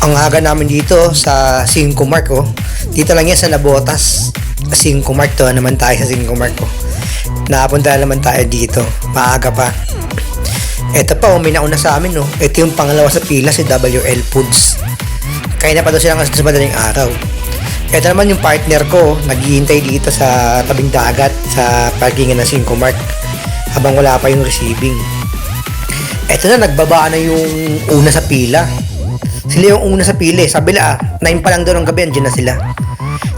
Ang aga namin dito sa 5 Mark, oh. Dito lang yan sa Nabotas. 5 Mark to naman tayo sa 5 Mark, oh. Nakapunta naman tayo dito. Maaga pa. Ito pa, oh, may nauna sa amin, oh. Ito yung pangalawa sa pila, si WL Foods. Kaya na pa daw silang sa madaling araw. Ito naman yung partner ko, naghihintay dito sa tabing dagat sa parkingan ng 5 Mark habang wala pa yung receiving. Ito na, nagbaba na yung una sa pila. Sila yung una sa pila, sabi nila 9 pa lang daw ng gabi, andyan na sila.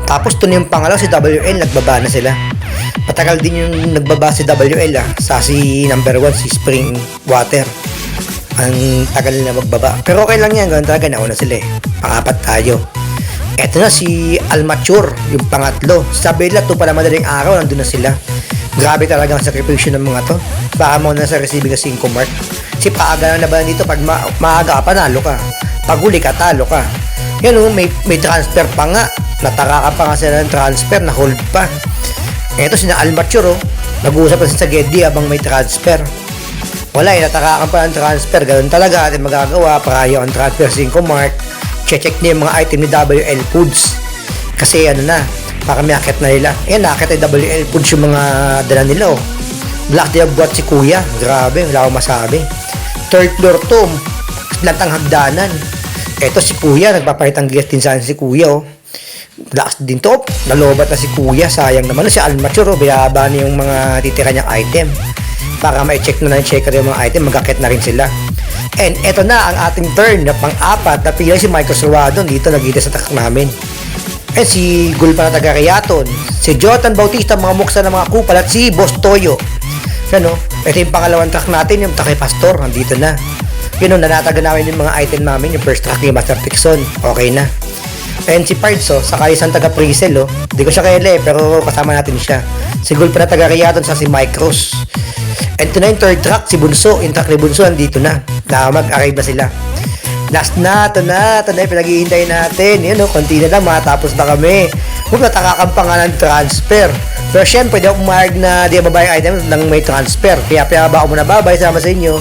Tapos ito na yung pangalaw, si WL, nagbaba na sila. Matagal din yung nagbaba si WL, sa si number 1, si Spring Water. Ang tagal na magbaba. Pero okay lang yan, ganun talaga, nauna sila eh. Pangapat tayo. Eto na si Almature, yung pangatlo. Sabi nila, ito pala madaling araw, nandun na sila. Grabe talaga ang sakripisyo ng mga to. Baka mo na sa receiving na 5 Mark. Si paaga na ba dito, pag maaga ka, panalo ka. Pag huli ka, talo ka. Yan o, may transfer pa nga. Nataka ka pa nga sila ng transfer, na hold pa. Eto sina Almature, oh. Nag-uusap na sa Geddy habang may transfer. Wala eh, nataka ka pa ng transfer. Ganun talaga atin magagawa. Parayo ang transfer 5 Mark. Check niya yung mga item ni WL Foods. Kasi ano na, baka may akit na nila. Ayan, nakakit ay WL Foods yung mga dala nila, oh. Black day of buhat si Kuya. Grabe, wala akong masabi. Third floor to, lantang hagdanan. Eto si Kuya, nagpapahitang gas din saan si Kuya, oh. Lakas din to, nalobat na si Kuya. Sayang naman, si Almature, oh, bayaba na yung mga titira niyang item. Para ma-check na checker yung mga item, magkakit na rin sila. And eto na ang ating turn na pang-apat na pila si Michael Suwadon dito nagita sa truck namin. And si Gulpa na taga-Rayaton, si Jotan Bautista, mga muksa ng mga kupal, at si Boss Toyo. Ano, ito yung pangalawang truck natin, yung Takay Pastor, nandito na. Yun o, nanataga namin yung mga item namin, yung first truck ni Master Tixon, okay na. And si Pards, oh, saka isang taga-Prisel, oh. Hindi ko siya kaile, pero kasama natin siya. Si Gulpa na taga-Rayaton, sa si Micros. And ito na yung third truck, si Bunso. Yung truck ni Bunso, nandito na. Mag-arrive na sila. Last na, ito na yung pinag-iintay natin. Yun, oh, konti na lang, matapos na kami. Huwag natakakam pa nga ng transfer. Pero syempre, di ako pumayag na di mabayang item nang may transfer. Kaya ba ako muna babay, sama sa inyo.